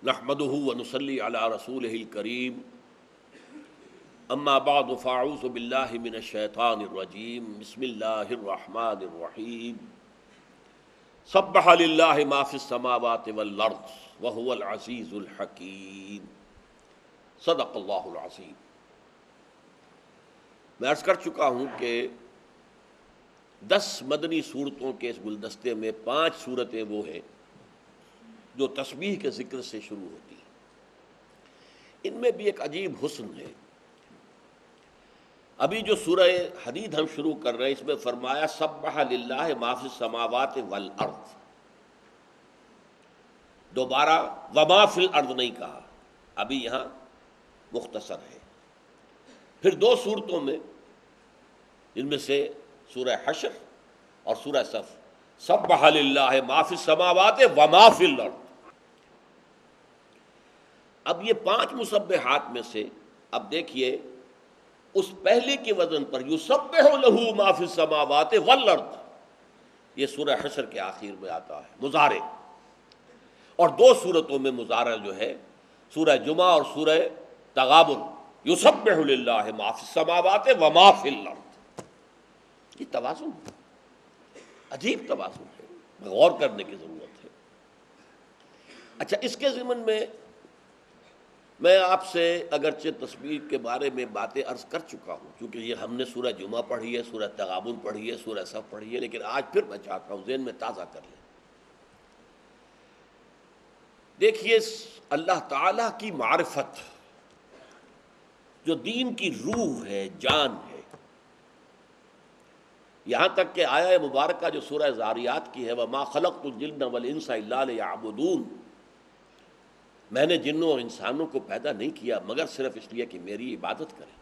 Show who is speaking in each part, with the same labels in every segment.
Speaker 1: نحمده ونصلي على رسوله الكريم اما بعد فاعوذ بالله من الشيطان الرجيم بسم الله الرحمن الرحيم سبح لله ما في السماوات والارض وهو العزيز الحكيم صدق اللہ العظیم۔ میں عرض کر چکا ہوں کہ 10 مدنی صورتوں کے اس گلدستے میں 5 صورتیں وہ ہیں جو تسبیح کے ذکر سے شروع ہوتی ہیں۔ ان میں بھی ایک عجیب حسن ہے۔ ابھی جو سورہ حدید ہم شروع کر رہے ہیں اس میں فرمایا سبح للہ ما فی السماوات والارض، دوبارہ وما فی الارض نہیں کہا، ابھی یہاں مختصر ہے۔ پھر 2 صورتوں میں جن میں سے سورہ حشر اور سورہ صف سبح للہ ما فی السماوات وما فی الارض۔ اب یہ 5 مسبحات میں سے اب دیکھیے اس پہلے کے وزن پر یسبح لہ ما فی السماوات والارض، یہ سورہ حشر کے آخر میں آتا ہے مضارع، اور 2 صورتوں میں مضارع جو ہے سورہ جمعہ اور سورہ تغابن یسبح للہ ما فی السماوات وما فی الارض۔ یہ توازن ہے، عجیب توازن ہے، غور کرنے کی ضرورت ہے۔ اچھا، اس کے ضمن میں آپ سے اگرچہ تسبیح کے بارے میں باتیں عرض کر چکا ہوں، کیونکہ یہ ہم نے سورہ جمعہ پڑھی ہے، سورہ تغابن پڑھی ہے، سورہ صف پڑھی ہے، لیکن آج پھر میں چاہتا ہوں ذہن میں تازہ کر لیں۔ دیکھیے اللہ تعالیٰ کی معرفت جو دین کی روح ہے، جان ہے، یہاں تک کہ آیہ مبارکہ جو سورہ ذاریات کی ہے وَمَا خَلَقْتُ الْجِنَّ وَالْإِنسَ إِلَّا لِيَعْبُدُونَ، میں نے جنوں اور انسانوں کو پیدا نہیں کیا مگر صرف اس لیے کہ میری عبادت کریں۔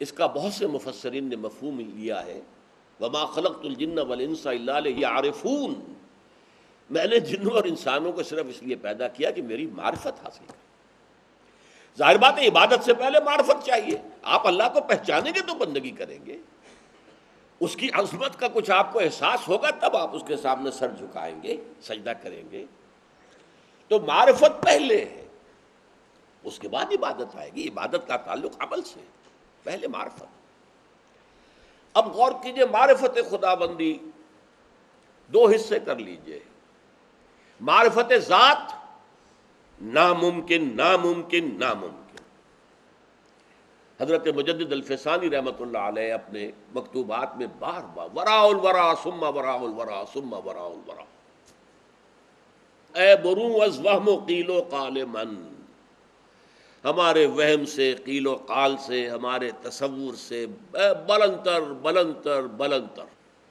Speaker 1: اس کا بہت سے مفسرین نے مفہوم لیا ہے وَمَا خَلَقْتُ الْجِنَّ وَالْإِنسَ إِلَّا لِيَعْرِفُونَ، میں نے جنوں اور انسانوں کو صرف اس لیے پیدا کیا کہ میری معرفت حاصل کریں۔ ظاہر بات ہے عبادت سے پہلے معرفت چاہیے، آپ اللہ کو پہچانیں گے تو بندگی کریں گے، اس کی عظمت کا کچھ آپ کو احساس ہوگا تب آپ اس کے سامنے سر جھکائیں گے، سجدہ کریں گے۔ تو معرفت پہلے ہے، اس کے بعد عبادت آئے گی۔ عبادت کا تعلق عمل سے، پہلے معرفت۔ اب غور کیجئے، معرفت خدا بندی 2 حصے کر لیجئے۔ معرفت ذات ناممکن ناممکن ناممکن۔ حضرت مجدد الفسانی رحمۃ اللہ علیہ اپنے مکتوبات میں بار بار وراء الورا ثم وراء الورا ثم وراء الورا، اے برو از وہم و قیل و قال من، ہمارے وہم سے، قیل و قال سے، ہمارے تصور سے بلندر بلندر بلندر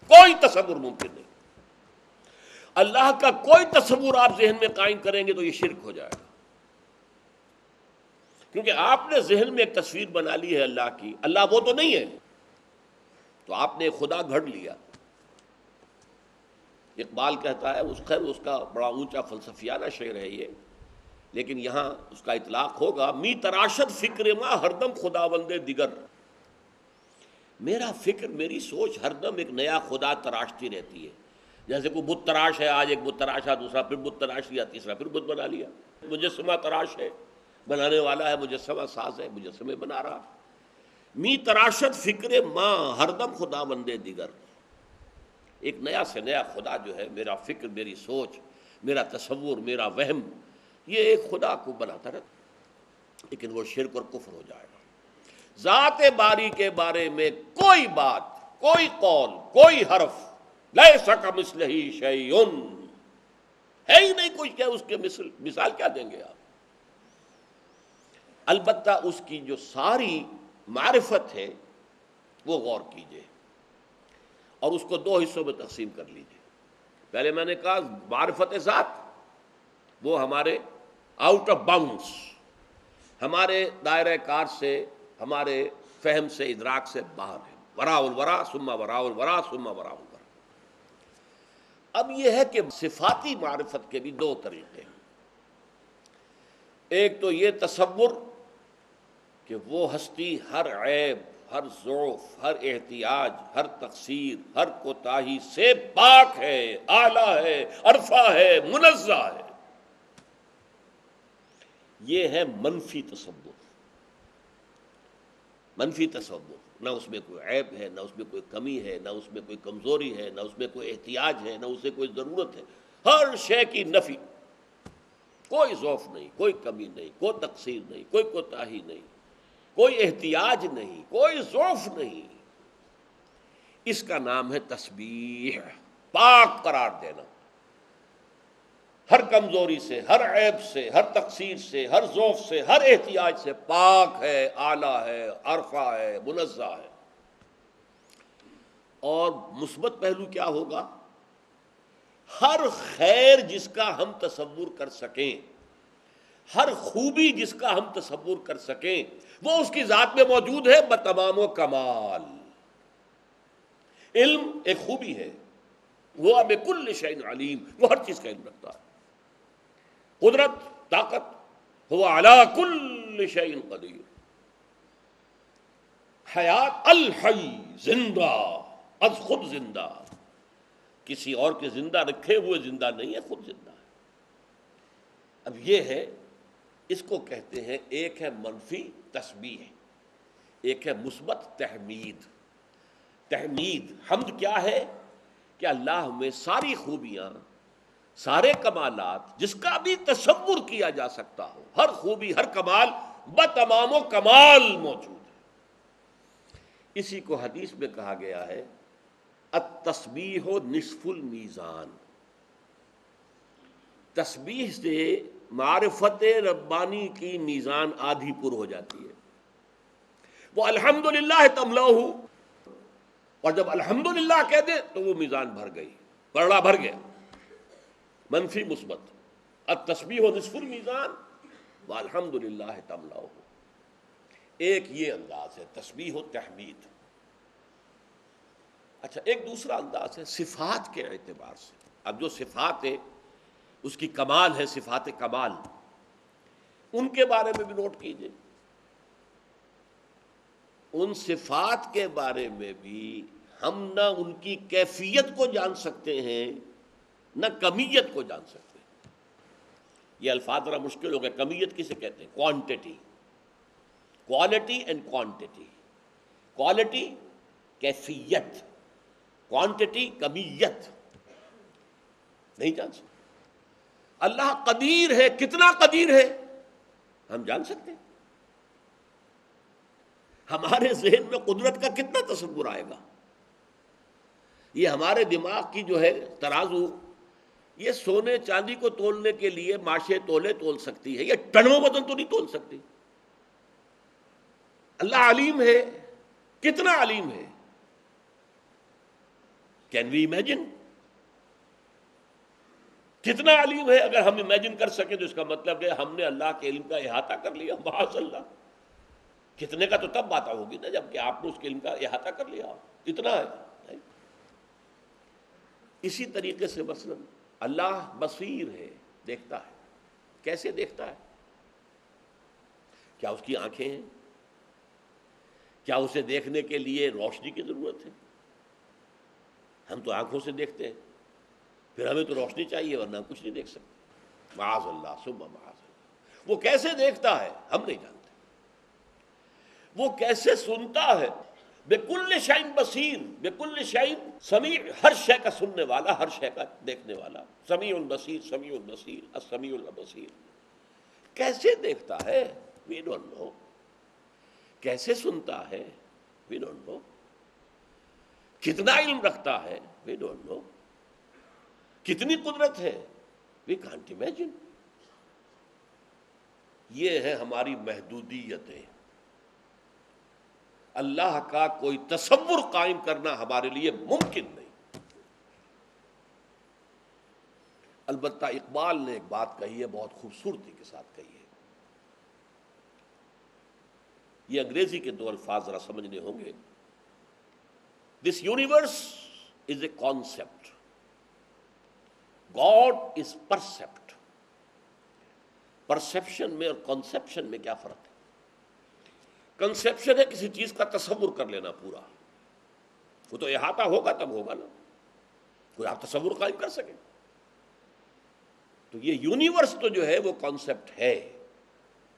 Speaker 1: کوئی تصور ممکن نہیں۔ اللہ کا کوئی تصور آپ ذہن میں قائم کریں گے تو یہ شرک ہو جائے گا، کیونکہ آپ نے ذہن میں ایک تصویر بنا لی ہے اللہ کی، اللہ وہ تو نہیں ہے، تو آپ نے خدا گھڑ لیا۔ اقبال کہتا ہے، خیر اس کا بڑا اونچا فلسفیانہ شعر ہے یہ، لیکن یہاں اس کا اطلاق ہوگا می تراشد فکر ما ہردم خداوند دیگر، میرا فکر، میری سوچ ہردم ایک نیا خدا تراشتی رہتی ہے۔ جیسے کوئی بت تراش ہے، آج ایک بت تراشا، دوسرا پھر بت تراش لیا، تیسرا پھر بت بنا لیا۔ مجسمہ تراش ہے، بنانے والا ہے مجسمہ ساز ہے، مجسمے بنا رہا۔ می تراشد فکر ما ہردم خداوند دیگر، ایک نیا سے نیا خدا جو ہے، میرا فکر، میری سوچ، میرا تصور، میرا وہم، یہ ایک خدا کو بناتا رہتا، لیکن وہ شرک اور کفر ہو جائے گا۔ ذات باری کے بارے میں کوئی بات، کوئی قول، کوئی حرف لیس کمثلہ شیء، ہے ہی نہیں کچھ، کیا اس کے مثال کیا دیں گے آپ؟ البتہ اس کی جو ساری معرفت ہے وہ غور کیجئے اور اس کو 2 حصوں میں تقسیم کر لیجئے۔ پہلے میں نے کہا معرفت ذات وہ ہمارے آؤٹ آف باؤنڈس، ہمارے دائرہ کار سے، ہمارے فہم سے، ادراک سے باہر ہے، وراء الورا ثم وراء الورا ثم وراء الورا۔ اب یہ ہے کہ صفاتی معرفت کے بھی 2 طریقے ہیں۔ ایک تو یہ تصور کہ وہ ہستی ہر عیب، ہر ضعف، ہر احتیاج، ہر تقصیر، ہر کوتاہی سے پاک ہے، اعلیٰ ہے، عرفہ ہے، منزہ ہے۔ یہ ہے منفی تصور. منفی تصور، نہ اس میں کوئی عیب ہے، نہ اس میں کوئی کمی ہے، نہ اس میں کوئی کمزوری ہے، نہ اس میں کوئی احتیاج ہے، نہ اسے کوئی ضرورت ہے. ہر شے کی نفی، کوئی ضعف نہیں، کوئی کمی نہیں، کوئی تقصیر نہیں، کوئی کوتاہی نہیں، کوئی احتیاج نہیں، کوئی ضعف نہیں. اس کا نام ہے تسبیح، پاک قرار دینا. ہر کمزوری سے، ہر عیب سے، ہر تقصیر سے، ہر ضعف سے، ہر احتیاج سے پاک ہے، اعلیٰ ہے، عرفہ ہے، منزہ ہے. اور مثبت پہلو کیا ہوگا؟ ہر خیر جس کا ہم تصور کر سکیں، ہر خوبی جس کا ہم تصور کر سکیں، وہ اس کی ذات میں موجود ہے بتمام و کمال. علم ایک خوبی ہے، وہ بکل شیء علیم، وہ ہر چیز کا علم رکھتا ہے. قدرت، طاقت، هو علی کل شیء قدیر. حیات، الحی، زندہ، از خود زندہ، کسی اور کے زندہ رکھے ہوئے زندہ نہیں ہے، خود زندہ ہے. اب یہ ہے، اس کو کہتے ہیں، ایک ہے منفی تسبیح، ایک ہے مثبت تحمید. تحمید، حمد کیا ہے؟ کہ اللہ میں ساری خوبیاں، سارے کمالات جس کا بھی تصور کیا جا سکتا ہو، ہر خوبی، ہر کمال بتمام و کمال موجود ہے. اسی کو حدیث میں کہا گیا ہے التسبیح نصف المیزان. تسبیح سے معرفت ربانی کی میزان آدھی پر ہو جاتی ہے. وہ الحمدللہ تملأہ، اور جب الحمدللہ کہہ دے تو وہ میزان بھر گئی، پرڑا بھر گیا. منفی مثبت، التسبیح نصف المیزان والحمدللہ تملأہ. ایک یہ انداز ہے تسبیح و تحمید. اچھا، ایک دوسرا انداز ہے صفات کے اعتبار سے. اب جو صفات ہے اس کی کمال ہے، صفات کمال، ان کے بارے میں بھی نوٹ کیجئے. ان صفات کے بارے میں بھی ہم نہ ان کی کیفیت کو جان سکتے ہیں، نہ کمیت کو جان سکتے ہیں. یہ الفاظ ذرا مشکل ہو گئے. کمیت کسے کہتے ہیں؟ Quantity, quality and quantity. Quality کیفیت، کوانٹٹی کمیت. نہیں جان سکتے. اللہ قدیر ہے، کتنا قدیر ہے ہم جان سکتے ہیں؟ ہمارے ذہن میں قدرت کا کتنا تصور آئے گا؟ یہ ہمارے دماغ کی جو ہے ترازو، یہ سونے چاندی کو تولنے کے لیے ماشے تولے تول سکتی ہے، یہ ٹنوں وزن تو نہیں تول سکتی. اللہ علیم ہے، کتنا علیم ہے؟ Can we imagine? کتنا علیم ہے؟ اگر ہم امیجن کر سکیں تو اس کا مطلب ہے ہم نے اللہ کے علم کا احاطہ کر لیا. معاذ اللہ. کتنے کا تو تب بات ہوگی نا جب کہ آپ نے اس کے علم کا احاطہ کر لیا. اتنا ہے. اسی طریقے سے مثلا اللہ بصیر ہے، دیکھتا ہے. کیسے دیکھتا ہے؟ کیا اس کی آنکھیں ہیں؟ کیا اسے دیکھنے کے لیے روشنی کی ضرورت ہے؟ ہم تو آنکھوں سے دیکھتے ہیں، پھر ہمیں تو روشنی چاہیے ورنہ کچھ نہیں دیکھ سکتے. معاذ اللہ ثم معاذ اللہ. وہ کیسے دیکھتا ہے ہم نہیں جانتے. وہ کیسے سنتا ہے؟ بکل شیء بصیر، بکل شیء سمیع، ہر شے کا سننے والا، ہر شے کا دیکھنے والا. سمیع البصیر، سمیع البصیر، السمیع البصیر. کیسے دیکھتا ہے؟ We don't know. کیسے سنتا ہے؟ We don't know. کتنا علم رکھتا ہے؟ We don't know. کتنی قدرت ہے؟ We can't imagine. یہ ہے ہماری محدودیتیں. اللہ کا کوئی تصور قائم کرنا ہمارے لیے ممکن نہیں. البتہ اقبال نے ایک بات کہی ہے، بہت خوبصورتی کے ساتھ کہی ہے. یہ انگریزی کے دو الفاظ ذرا سمجھنے ہوں گے. This universe is a concept, God is percept. Perception میں اور کنسیپشن میں کیا فرق ہے؟ کنسیپشن ہے کسی چیز کا تصور کر لینا پورا، وہ تو احاطہ ہوگا تب ہوگا نا، کوئی آپ تصور قائم کر سکیں. تو یہ یونیورس تو جو ہے وہ کانسیپٹ ہے.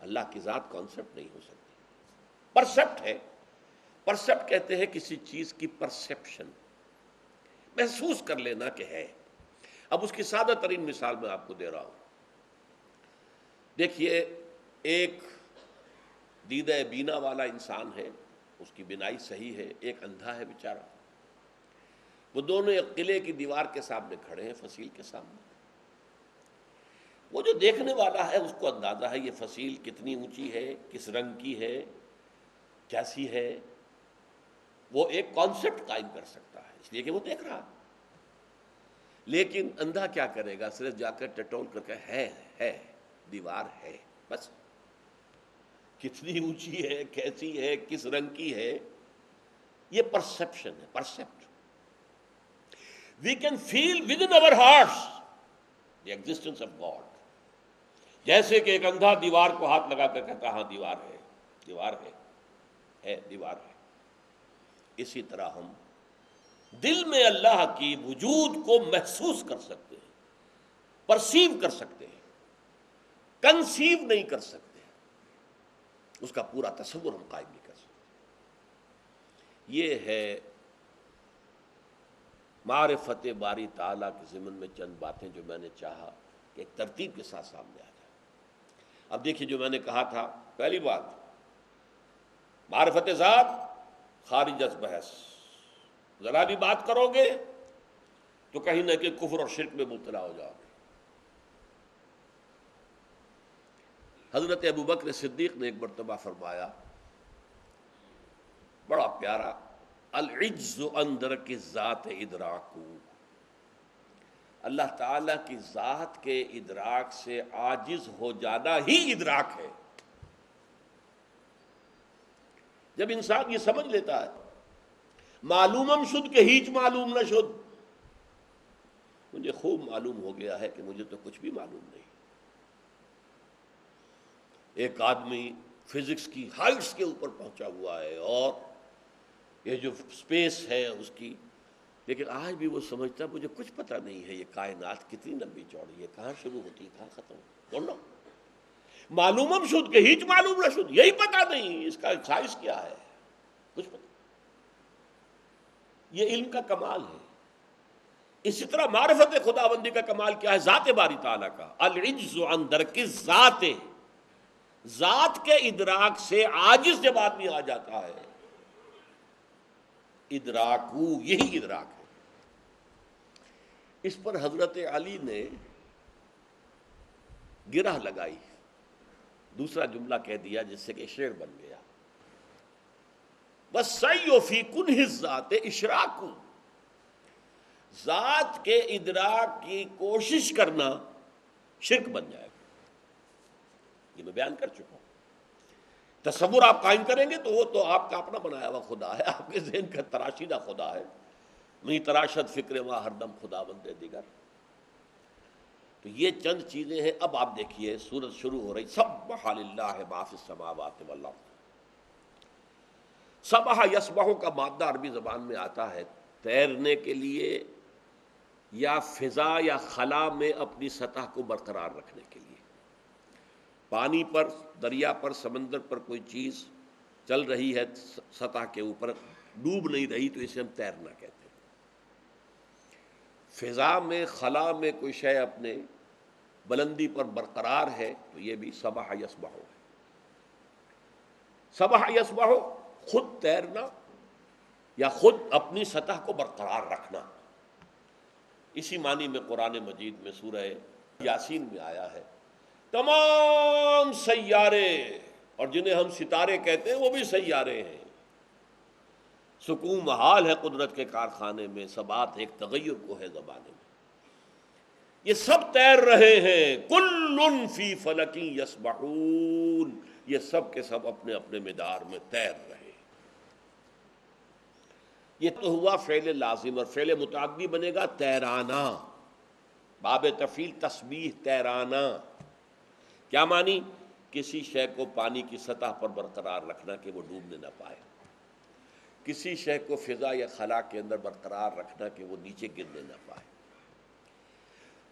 Speaker 1: اللہ کی ذات کانسیپٹ نہیں ہو سکتی، پرسیپٹ ہے۔ پرسیپٹ کہتے ہیں کسی چیز کی پرسیپشن، محسوس کر لینا کہ ہے۔ اب اس کی سادہ ترین مثال میں آپ کو دے رہا ہوں۔ دیکھیے، ایک دیدہ بینا والا انسان ہے، اس کی بینائی صحیح ہے، ایک اندھا ہے بیچارہ، وہ دونوں ایک قلعے کی دیوار کے سامنے کھڑے ہیں، فصیل کے سامنے۔ وہ جو دیکھنے والا ہے اس کو اندازہ ہے یہ فصیل کتنی اونچی ہے، کس رنگ کی ہے، کیسی ہے، وہ ایک کانسیپٹ قائم کر سکتا ہے، اس لیے کہ وہ دیکھ رہا۔ لیکن اندھا کیا کرے گا؟ صرف جا کر ٹٹول کر کے ہے دیوار ہے، بس۔ کتنی اونچی ہے، کیسی ہے، کس رنگ کی ہے، یہ پرسیپشن ہے، percept. We can feel within our hearts the existence of God, جیسے کہ ایک اندھا دیوار کو ہاتھ لگا کر کہتا ہاں دیوار ہے، دیوار ہے، دیوار ہے۔ اسی طرح ہم دل میں اللہ کی وجود کو محسوس کر سکتے ہیں، پرسیو کر سکتے ہیں، کنسیو نہیں کر سکتے، اس کا پورا تصور ہم قائم نہیں کر سکتے۔ یہ ہے معرفت باری تعالیٰ کے ضمن میں چند باتیں جو میں نے چاہا کہ ایک ترتیب کے ساتھ سامنے آ جائے۔ اب دیکھیے، جو میں نے کہا تھا، پہلی بات معرفت ذات خارج از بحث، ذرا بھی بات کرو گے تو کہیں نہ کہ کفر اور شرک میں مبتلا ہو جاؤ گے۔ حضرت ابوبکر صدیق نے ایک مرتبہ فرمایا، بڑا پیارا، العجز عن درک الذات ادراکو، اللہ تعالیٰ کی ذات کے ادراک سے عاجز ہو جانا ہی ادراک ہے۔ جب انسان یہ سمجھ لیتا ہے، معلومم شد کہ ہیچ معلوم نہ شد، مجھے خوب معلوم ہو گیا ہے کہ مجھے تو کچھ بھی معلوم نہیں۔ ایک آدمی فزکس کی ہائٹس کے اوپر پہنچا ہوا ہے اور یہ جو اسپیس ہے اس کی، لیکن آج بھی وہ سمجھتا مجھے کچھ پتہ نہیں ہے یہ کائنات کتنی لمبی چوڑی ہے، کہاں شروع ہوتی ہے، کہاں ختم ہوتی ہے۔ معلومم شد کہ ہیچ معلوم نہ شد، یہی پتہ نہیں اس کا سائز کیا ہے، کچھ پتہ۔ یہ علم کا کمال ہے۔ اسی طرح معرفت خداوندی کا کمال کیا ہے؟ ذات باری تعالیٰ کا، العجز عن درک الذات، ذات کے ادراک سے عاجز جب آدمی آ جاتا ہے، ادراکو، یہی ادراک ہے۔ اس پر حضرت علی نے گرہ لگائی، دوسرا جملہ کہہ دیا جس سے کہ شعر بن گیا، وَالسَّعْيُ فِي كُنْهِ الذَّاتِ إِشْرَاكُ، ذات کے ادراک کی کوشش کرنا شرک بن جائے گا۔ یہ میں بیان کر چکا ہوں۔ تصور آپ قائم کریں گے تو وہ تو آپ کا اپنا بنایا ہوا خدا ہے، آپ کے ذہن کا تراشیدہ خدا ہے، نہیں تراشد فکر ما ہر دم خدا بندے دیگر۔ تو یہ چند چیزیں ہیں۔ اب آپ دیکھیے سورت شروع ہو رہی، سبح للہ ما فی السماوات والارض۔ سبح یسبح کا مادہ عربی زبان میں آتا ہے تیرنے کے لیے یا فضا یا خلا میں اپنی سطح کو برقرار رکھنے کے لیے۔ پانی پر، دریا پر، سمندر پر کوئی چیز چل رہی ہے سطح کے اوپر، ڈوب نہیں رہی، تو اسے ہم تیرنا کہتے ہیں۔ فضا میں، خلا میں کوئی شے اپنے بلندی پر برقرار ہے تو یہ بھی سبح یسبح ہے۔ سبح یسبح خود تیرنا یا خود اپنی سطح کو برقرار رکھنا، اسی معنی میں قرآن مجید میں سورہ یاسین میں آیا ہے۔ تمام سیارے، اور جنہیں ہم ستارے کہتے ہیں وہ بھی سیارے ہیں، سکون محال ہے قدرت کے کارخانے میں، سبات ایک تغیر کو ہے زمانے میں، یہ سب تیر رہے ہیں، کل فی فلک یسبحون، یہ سب کے سب اپنے اپنے مدار میں تیر رہے ہیں۔ یہ تو ہوا فعل لازم، اور فعل متعدی بنے گا تیرانا، باب تفعیل تسبیح، تیرانا۔ کیا معنی؟ کسی شے کو پانی کی سطح پر برقرار رکھنا کہ وہ ڈوبنے نہ پائے، کسی شے کو فضا یا خلا کے اندر برقرار رکھنا کہ وہ نیچے گرنے نہ پائے۔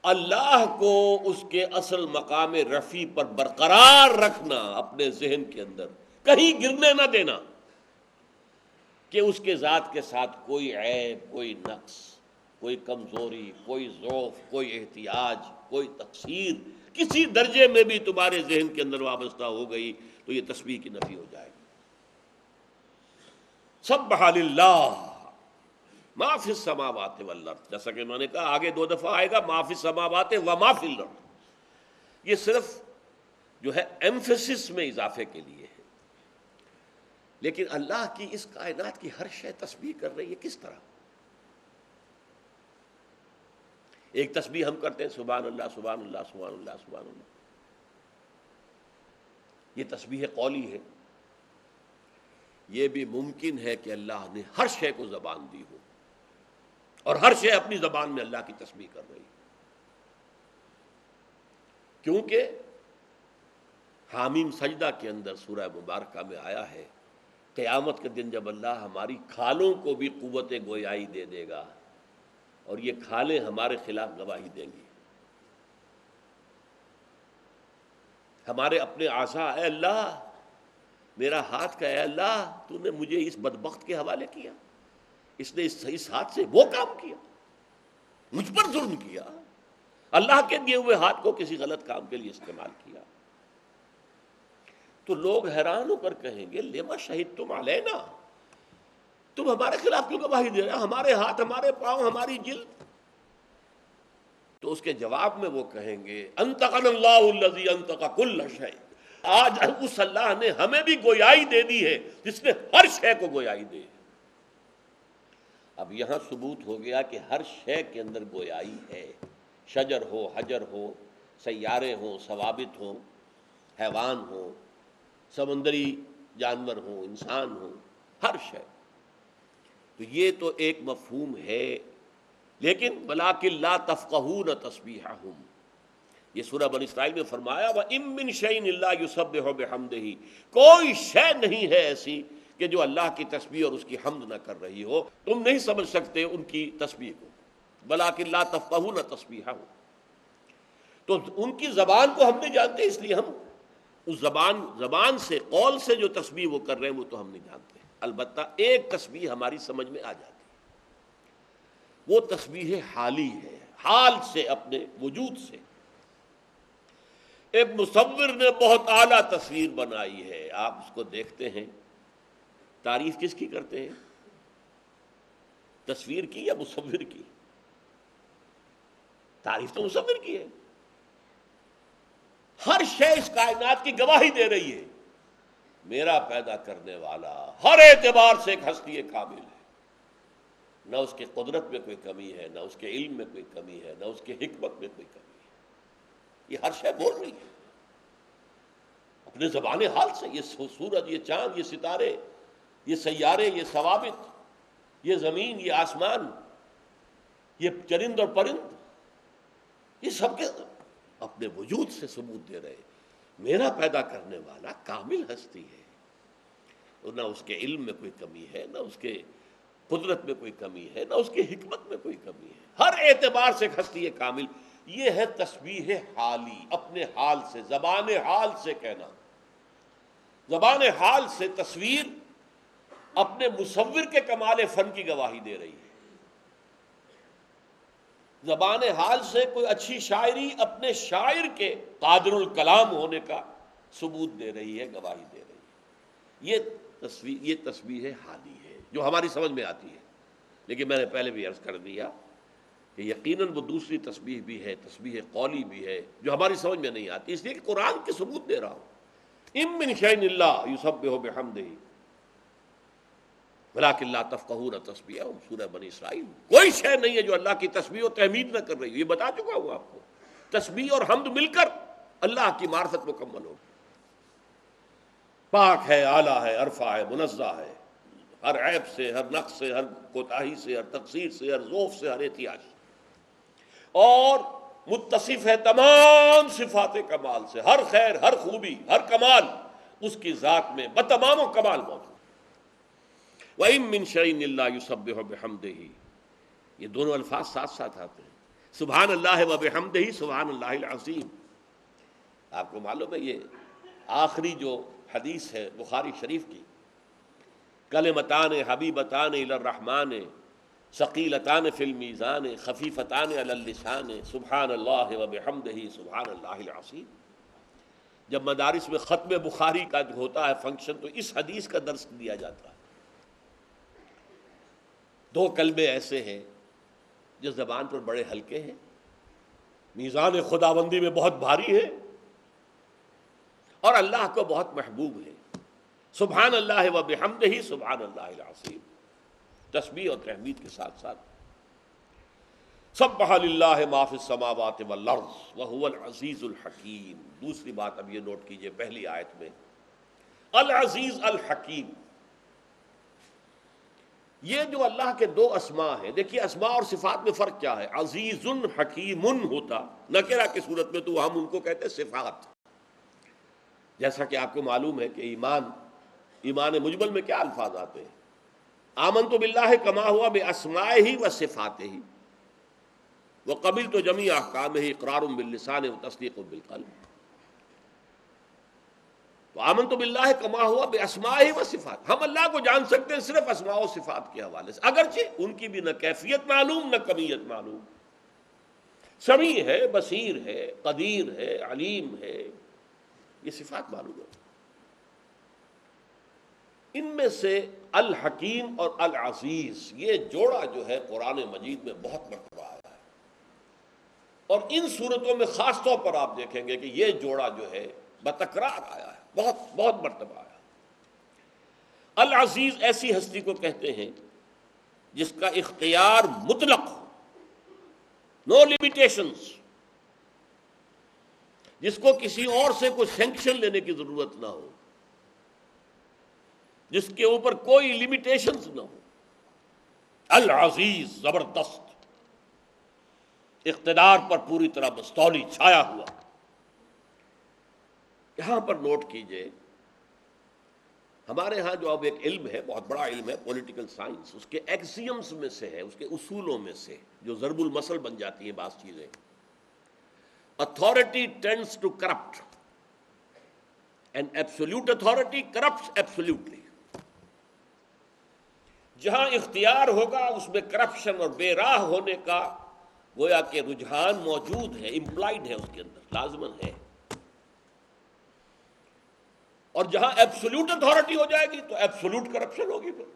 Speaker 1: اللہ کو اس کے اصل مقام رفیع پر برقرار رکھنا اپنے ذہن کے اندر، کہیں گرنے نہ دینا کہ اس کے ذات کے ساتھ کوئی عیب، کوئی نقص، کوئی کمزوری، کوئی ضعف، کوئی احتیاج، کوئی تقصیر کسی درجے میں بھی تمہارے ذہن کے اندر وابستہ ہو گئی تو یہ تسبیح کی نفی ہو جائے گی۔ سبح للہ ما فی السماوات والارض، جیسا کہ میں نے کہا آگے 2 دفعہ آئے گا ما فی السماوات وما فی الارض، یہ صرف جو ہے ایمفیسس میں اضافے کے لیے ہے، لیکن اللہ کی اس کائنات کی ہر شے تسبیح کر رہی ہے۔ کس طرح؟ ایک تسبیح ہم کرتے ہیں سبحان اللہ سبحان اللہ سبحان اللہ سبحان اللہ، یہ تسبیح قولی ہے۔ یہ بھی ممکن ہے کہ اللہ نے ہر شے کو زبان دی ہو اور ہر شے اپنی زبان میں اللہ کی تسبیح کر رہی ہے، کیونکہ حامیم سجدہ کے اندر سورہ مبارکہ میں آیا ہے قیامت کے دن جب اللہ ہماری کھالوں کو بھی قوت گویائی دے دے گا اور یہ کھالیں ہمارے خلاف گواہی دیں گی، ہمارے اپنے اعضاء، اے اللہ میرا ہاتھ کا، اے اللہ تو نے مجھے اس بدبخت کے حوالے کیا، اس نے اس ہاتھ سے وہ کام کیا، مجھ پر ظلم کیا، اللہ کے دیے ہوئے ہاتھ کو کسی غلط کام کے لیے استعمال کیا۔ تو لوگ حیران ہو کر کہیں گے لما شہدتم علینا، تم ہمارے خلاف کیوں گواہی دے رہے ہو، ہمارے ہاتھ، ہمارے پاؤں، ہماری جلد؟ تو اس کے جواب میں وہ کہیں گے انطقنا اللہ الذی انطق کل شیء، آج اس اللہ نے ہمیں بھی گویائی دے دی ہے جس نے ہر شے کو گویائی دی ہے۔ اب یہاں ثبوت ہو گیا کہ ہر شے کے اندر گویائی ہے، شجر ہو، حجر ہو، سیارے ہوں، ثوابت ہوں، حیوان ہوں، سمندری جانور ہوں، انسان ہوں، ہر شے۔ تو یہ تو ایک مفہوم ہے، لیکن وَلَٰكِن لَا تَفْقَهُونَ تَسْبِيحَهُمْ، یہ سورہ بنی اسرائیل میں فرمایا وَإِن مِّن شَيْءٍ إِلَّا يُسَبِّحُ بِحَمْدِهِ، کوئی شے نہیں ہے ایسی کہ جو اللہ کی تسبیح اور اس کی حمد نہ کر رہی ہو، تم نہیں سمجھ سکتے ان کی تسبیح کو، وَلَٰكِن لَا تَفْقَهُونَ تَسْبِيحَهُمْ، تو ان کی زبان کو ہم نہیں جانتے، اس لیے ہم اس زبان سے، قول سے جو تسبیح وہ کر رہے ہیں وہ تو ہم نہیں جانتے۔ البتہ ایک تسبیح ہماری سمجھ میں آ جاتی ہے، وہ تسبیح حالی ہے، حال سے، اپنے وجود سے۔ ایک مصور نے بہت اعلیٰ تصویر بنائی ہے، آپ اس کو دیکھتے ہیں، تعریف کس کی کرتے ہیں؟ تصویر کی یا مصور کی؟ تعریف تو مصور کی ہے۔ ہر شے اس کائنات کی گواہی دے رہی ہے میرا پیدا کرنے والا ہر اعتبار سے ایک ہستی کامل ہے، نہ اس کے قدرت میں کوئی کمی ہے، نہ اس کے علم میں کوئی کمی ہے، نہ اس کے حکمت میں کوئی کمی ہے، یہ ہر شے بول رہی ہے اپنے زبان حال سے۔ یہ سورج، یہ چاند، یہ ستارے، یہ سیارے، یہ ثوابت، یہ زمین، یہ آسمان، یہ چرند اور پرند، یہ سب کے اپنے وجود سے ثبوت دے رہے میرا پیدا کرنے والا کامل ہستی ہے، اور نہ اس کے علم میں کوئی کمی ہے، نہ اس کے قدرت میں کوئی کمی ہے، نہ اس کی حکمت میں کوئی کمی ہے، ہر اعتبار سے ہستی ہے کامل۔ یہ ہے تسبیح حالی، اپنے حال سے، زبان حال سے کہنا، زبان حال سے تصویر اپنے مصور کے کمال فن کی گواہی دے رہی ہے، زبان حال سے کوئی اچھی شاعری اپنے شاعر کے قادر الکلام ہونے کا ثبوت دے رہی ہے، گواہی دے رہی ہے۔ یہ تسبیح حالی ہے جو ہماری سمجھ میں آتی ہے، لیکن میں نے پہلے بھی عرض کر دیا کہ یقیناً وہ دوسری تسبیح بھی ہے، تسبیح قولی بھی ہے، جو ہماری سمجھ میں نہیں آتی، اس لیے کہ قرآن کے ثبوت دے رہا ہوں۔ اِن مِّن شَيْءٍ إِلَّا يُسَبِّحُ بِحَمْدِهِ وَلَٰكِن لَا تَفْقَهُونَ تَسْبِيحَهُمْ، سورہ بنی اسرائیل۔ کوئی شے نہیں ہے جو اللہ کی تسبیح و تحمید نہ کر رہی ہو، یہ بتا چکا ہوں آپ کو۔ تسبیح اور حمد مل کر اللہ کی معرفت مکمل ہو، پاک ہے، اعلیٰ ہے، عرفہ ہے، منزہ ہے، ہر عیب سے، ہر نقص سے، ہر کوتاہی سے، ہر تقصیر سے، ہر ضعف سے، ہر احتیاج سے، اور متصف ہے تمام صفات کمال سے، ہر خیر، ہر خوبی، ہر کمال اس کی ذات میں بتمام و کمال موجود۔ وَإِن مِّن شَيْءٍ إِلَّا يُسَبِّحُ بِحَمْدِهِ، یہ دونوں الفاظ ساتھ ساتھ آتے ہیں۔ سبحان اللہ و بحمدہ سبحان اللہ العظیم. آپ کو معلوم ہے یہ آخری جو حدیث ہے بخاری شریف کی، کلمتان حبیبتان الی الرحمن ثقیلتان فی المیزان خفیفتان علی اللسان سبحان اللہ و بحمدہ سبحان اللہ العظیم. جب مدارس میں ختم بخاری کا جو ہوتا ہے فنکشن تو اس حدیث کا درس دیا جاتا ہے. دو کلمے ایسے ہیں جو زبان پر بڑے ہلکے ہیں، میزان خداوندی میں بہت بھاری ہے اور اللہ کو بہت محبوب ہے. سبحان اللہ و بحمدہ سبحان اللہ العظیم، تسبیح اور تحمید کے ساتھ ساتھ. سبح للہ ما فی السماوات والارض وہو العزیز الحکیم. دوسری بات اب یہ نوٹ کیجئے پہلی آیت میں العزیز الحکیم، یہ جو اللہ کے دو اسماء ہیں. دیکھیے اسماء اور صفات میں فرق کیا ہے. عزیز حکیم ہوتا نکرہ کی صورت میں تو ہم ان کو کہتے ہیں صفات. جیسا کہ آپ کو معلوم ہے کہ ایمان مجمل میں کیا الفاظ آتے ہیں؟ آمنت باللہ کما ہوا باسمائہ و صفاتہ وقبلت جمیع احکامہ اقرار باللسان و تصدیق بالقلب. تو آمنت باللہ کما ہوا باسمائہ و صفات، ہم اللہ کو جان سکتے ہیں صرف اسماء و صفات کے حوالے سے، اگرچہ ان کی بھی نہ کیفیت معلوم نہ کمیت معلوم. سمیع ہے، بصیر ہے، قدیر ہے، علیم ہے، یہ صفات معلوم ہے. ان میں سے الحکیم اور العزیز یہ جوڑا جو ہے قرآن مجید میں بہت مرتبہ آیا ہے، اور ان صورتوں میں خاص طور پر آپ دیکھیں گے کہ یہ جوڑا جو ہے بتکرار آیا ہے، بہت بہت مرتبہ آیا. العزیز ایسی ہستی کو کہتے ہیں جس کا اختیار مطلق ہو، نو لمیٹیشنز، جس کو کسی اور سے کوئی سینکشن لینے کی ضرورت نہ ہو، جس کے اوپر کوئی لمیٹیشنز نہ ہو. العزیز زبردست، اقتدار پر پوری طرح مستولی چھایا ہوا. یہاں پر نوٹ کیجئے ہمارے ہاں جو اب ایک علم ہے، بہت بڑا علم ہے پولیٹیکل سائنس، اس کے ایکسیمز میں سے ہے، اس کے اصولوں میں سے جو ضرب المثل بن جاتی ہیں بعض چیزیں. Authority tends to corrupt and absolute authority corrupts absolutely. جہاں اختیار ہوگا اس میں کرپشن اور بے راہ ہونے کا گویا کہ رجحان موجود ہے، امپلائڈ ہے، اس کے اندر لازمن ہے. اور جہاں ایبسولوٹ اتھارٹی ہو جائے گی تو ایبسولوٹ کرپشن ہوگی. پھر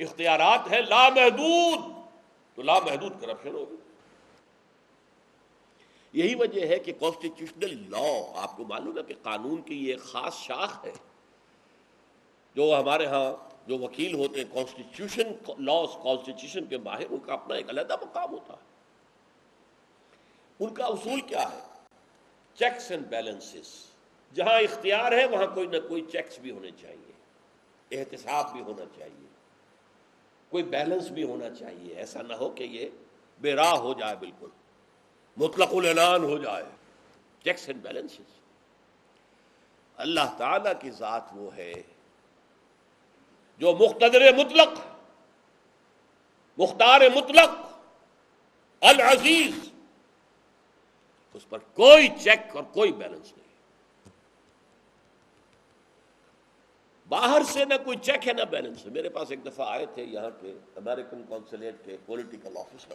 Speaker 1: اختیارات ہیں لامحدود تو لامحدود کرپشن ہوگی. یہی وجہ ہے کہ کانسٹیٹیوشنل لا، آپ کو معلوم ہے کہ قانون کی یہ ایک خاص شاخ ہے. جو ہمارے ہاں جو وکیل ہوتے ہیں کانسٹیٹیوشن لاز، کانسٹیٹیوشن کے باہر ان کا اپنا ایک علیحدہ مقام ہوتا ہے. ان کا اصول کیا ہے؟ Checks and balances. جہاں اختیار ہے وہاں کوئی نہ کوئی چیکس بھی ہونے چاہیے، احتساب بھی ہونا چاہیے، کوئی بیلنس بھی ہونا چاہیے. ایسا نہ ہو کہ یہ بے راہ ہو جائے، بالکل مطلق الاعلان ہو جائے. Checks and balances. اللہ تعالی کی ذات وہ ہے جو مقتدر مطلق، مختار مطلق، العزیز، اس پر کوئی چیک اور کوئی بیلنس نہیں. باہر سے نہ کوئی چیک ہے نہ بیلنس ہے. میرے پاس ایک دفعہ آئے تھے یہاں کے امریکن کونسلیٹ کے پولیٹیکل آفیسر،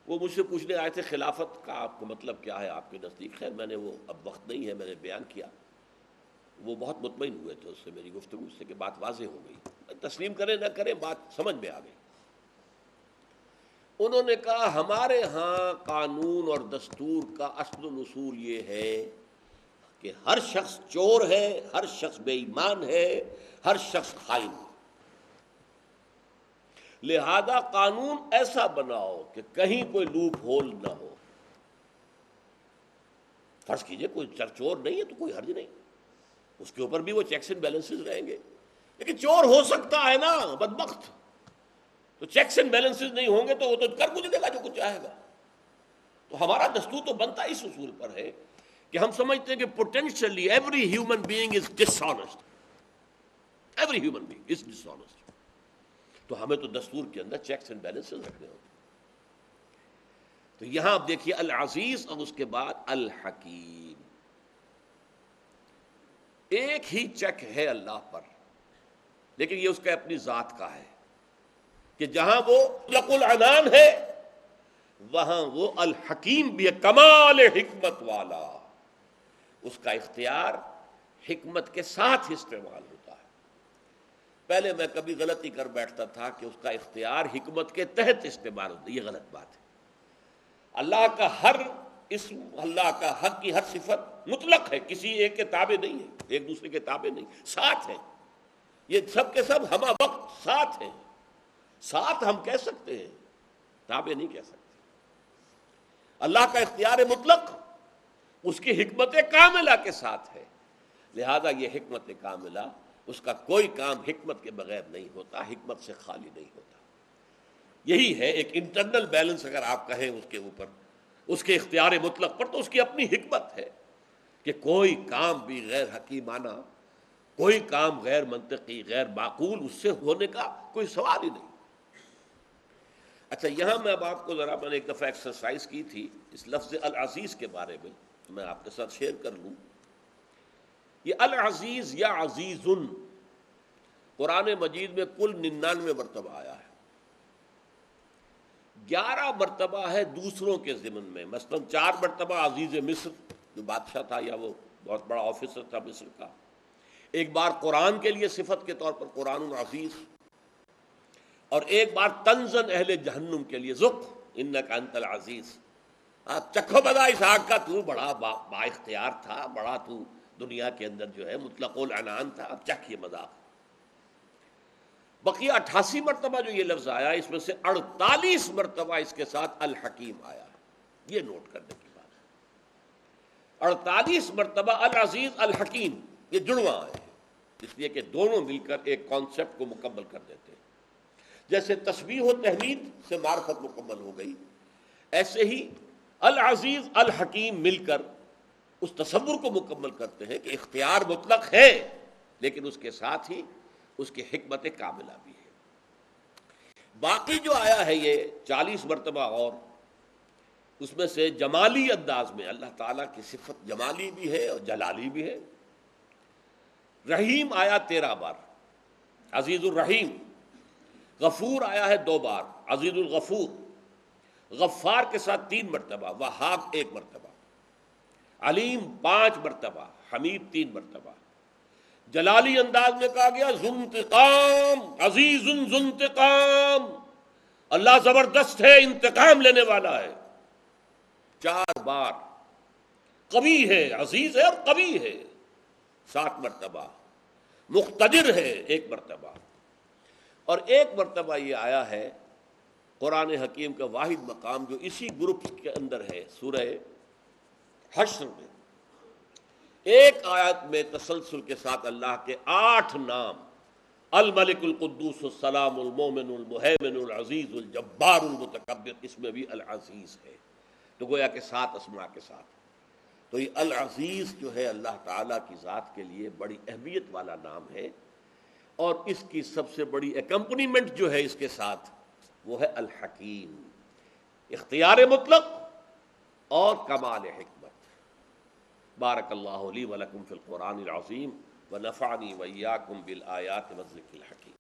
Speaker 1: وہ مجھ سے پوچھنے آئے تھے خلافت کا آپ کو مطلب کیا ہے آپ کے نزدیک. خیر میں نے وہ اب وقت نہیں ہے، میں نے بیان کیا. وہ بہت مطمئن ہوئے تھے اس سے، میری گفتگو سے کہ بات واضح ہو گئی. تسلیم کریں نہ کریں بات سمجھ میں آ گئی. انہوں نے کہا ہمارے ہاں قانون اور دستور کا اصل الاصول یہ ہے کہ ہر شخص چور ہے، ہر شخص بے ایمان ہے، ہر شخص خائن ہے. لہذا قانون ایسا بناؤ کہ کہیں کوئی لوپ ہول نہ ہو. فرض کیجئے کوئی چور نہیں ہے تو کوئی حرج نہیں، اس کے اوپر بھی وہ چیکس اینڈ بیلنسز رہیں گے. لیکن چور ہو سکتا ہے نا بدبخت، تو چیکس اینڈ بیلنسز نہیں ہوں گے تو وہ تو کر کچھ دے گا جو کچھ چاہے گا. تو ہمارا دستور تو بنتا اس اصول پر ہے کہ ہم سمجھتے ہیں کہ potentially every human being is dishonest. Every human being is dishonest. تو تو ہمیں تو دستور کے اندر چیکس اینڈ بیلنسز رکھنے ہوتے. تو یہاں آپ دیکھیے العزیز اور اس کے بعد الحکیم. ایک ہی چیک ہے اللہ پر، لیکن یہ اس کا اپنی ذات کا ہے کہ جہاں وہ مطلق العنان ہے وہاں وہ الحکیم بھی ہے، کمال حکمت والا. اس کا اختیار حکمت کے ساتھ استعمال ہوتا ہے. پہلے میں کبھی غلطی کر بیٹھتا تھا کہ اس کا اختیار حکمت کے تحت استعمال ہوتا ہے. یہ غلط بات ہے. اللہ کا ہر اسم، اللہ کا حق کی ہر صفت مطلق ہے، کسی ایک کے تابع نہیں ہے، ایک دوسرے کے تابع نہیں، ساتھ ہے. یہ سب کے سب ہمہ وقت ساتھ ہیں. ساتھ ہم کہہ سکتے ہیں، تابع نہیں کہہ سکتے. اللہ کا اختیار مطلق اس کی حکمت کاملہ کے ساتھ ہے. لہذا یہ حکمت کاملہ، اس کا کوئی کام حکمت کے بغیر نہیں ہوتا، حکمت سے خالی نہیں ہوتا. یہی ہے ایک انٹرنل بیلنس اگر آپ کہیں اس کے اوپر، اس کے اختیار مطلق پر، تو اس کی اپنی حکمت ہے کہ کوئی کام بھی غیر حکیمانہ، کوئی کام غیر منطقی، غیر معقول اس سے ہونے کا کوئی سوال ہی نہیں. اچھا، یہاں میں اب آپ کو میں نے ایک دفعہ ایکسرسائز کی تھی اس لفظ العزیز کے بارے میں، میں آپ کے ساتھ شیئر کر لوں. یہ العزیز یا عزیزن قرآن مجید میں کل 99 مرتبہ آیا ہے. 11 مرتبہ ہے دوسروں کے ضمن میں. مثلا 4 مرتبہ عزیز مصر جو بادشاہ تھا یا وہ بہت بڑا آفیسر تھا مصر کا. ایک بار قرآن کے لیے صفت کے طور پر قرآن العزیز، اور ایک بار تنزن اہل جہنم کے لیے ذق انک انت العزیز. چکھو بدا اسحاق کا، تو بڑا با اختیار تھا، بڑا تو دنیا کے اندر جو ہے مطلق العنان تھا، اب چکھ یہ مذاق. بقیہ 88 مرتبہ جو یہ لفظ آیا، اس میں سے 48 مرتبہ اس کے ساتھ الحکیم آیا. یہ نوٹ کرنے کی بات ہے. 48 مرتبہ العزیز الحکیم، یہ جڑواں ہے، اس لیے کہ دونوں مل کر ایک کانسیپٹ کو مکمل کر دیتے ہیں. جیسے تسبیح و تحمید سے معرفت مکمل ہو گئی، ایسے ہی العزیز الحکیم مل کر اس تصور کو مکمل کرتے ہیں کہ اختیار مطلق ہے، لیکن اس کے ساتھ ہی اس کی حکمت کاملہ بھی ہے. باقی جو آیا ہے یہ 40 مرتبہ، اور اس میں سے جمالی انداز میں اللہ تعالیٰ کی صفت جمالی بھی ہے اور جلالی بھی ہے. رحیم آیا 13 بار، عزیز الرحیم. غفور آیا ہے 2 بار، عزیز الغفور. غفار کے ساتھ 3 مرتبہ، وہاب 1 مرتبہ. علیم 5 مرتبہ، حمید 3 مرتبہ. جلالی انداز میں کہا گیا ذو انتقام، عزیز ذو انتقام، اللہ زبردست ہے، انتقام لینے والا ہے. 4 بار. قوی ہے، عزیز ہے اور قوی ہے 7 مرتبہ. مقتدر ہے 1 مرتبہ. اور 1 مرتبہ یہ آیا ہے قرآن حکیم کا واحد مقام جو اسی گروپ کے اندر ہے، سورہ حشر میں. ایک آیت میں تسلسل کے ساتھ اللہ کے 8 نام، الملک القدوس السلام المومن المہیمن العزیز الجبار المتکبر، اس میں بھی العزیز ہے. تو گویا کہ 7 اسماء کے ساتھ. تو یہ العزیز جو ہے اللہ تعالیٰ کی ذات کے لیے بڑی اہمیت والا نام ہے، اور اس کی سب سے بڑی ایکمپنیمنٹ جو ہے اس کے ساتھ وہ ہے الحکیم، اختیار مطلق اور کمال حکمت. بارک اللہ لی ولکم فی القرآن العظیم ونفعنی وإیاکم بالآیات والذکر الحکیم.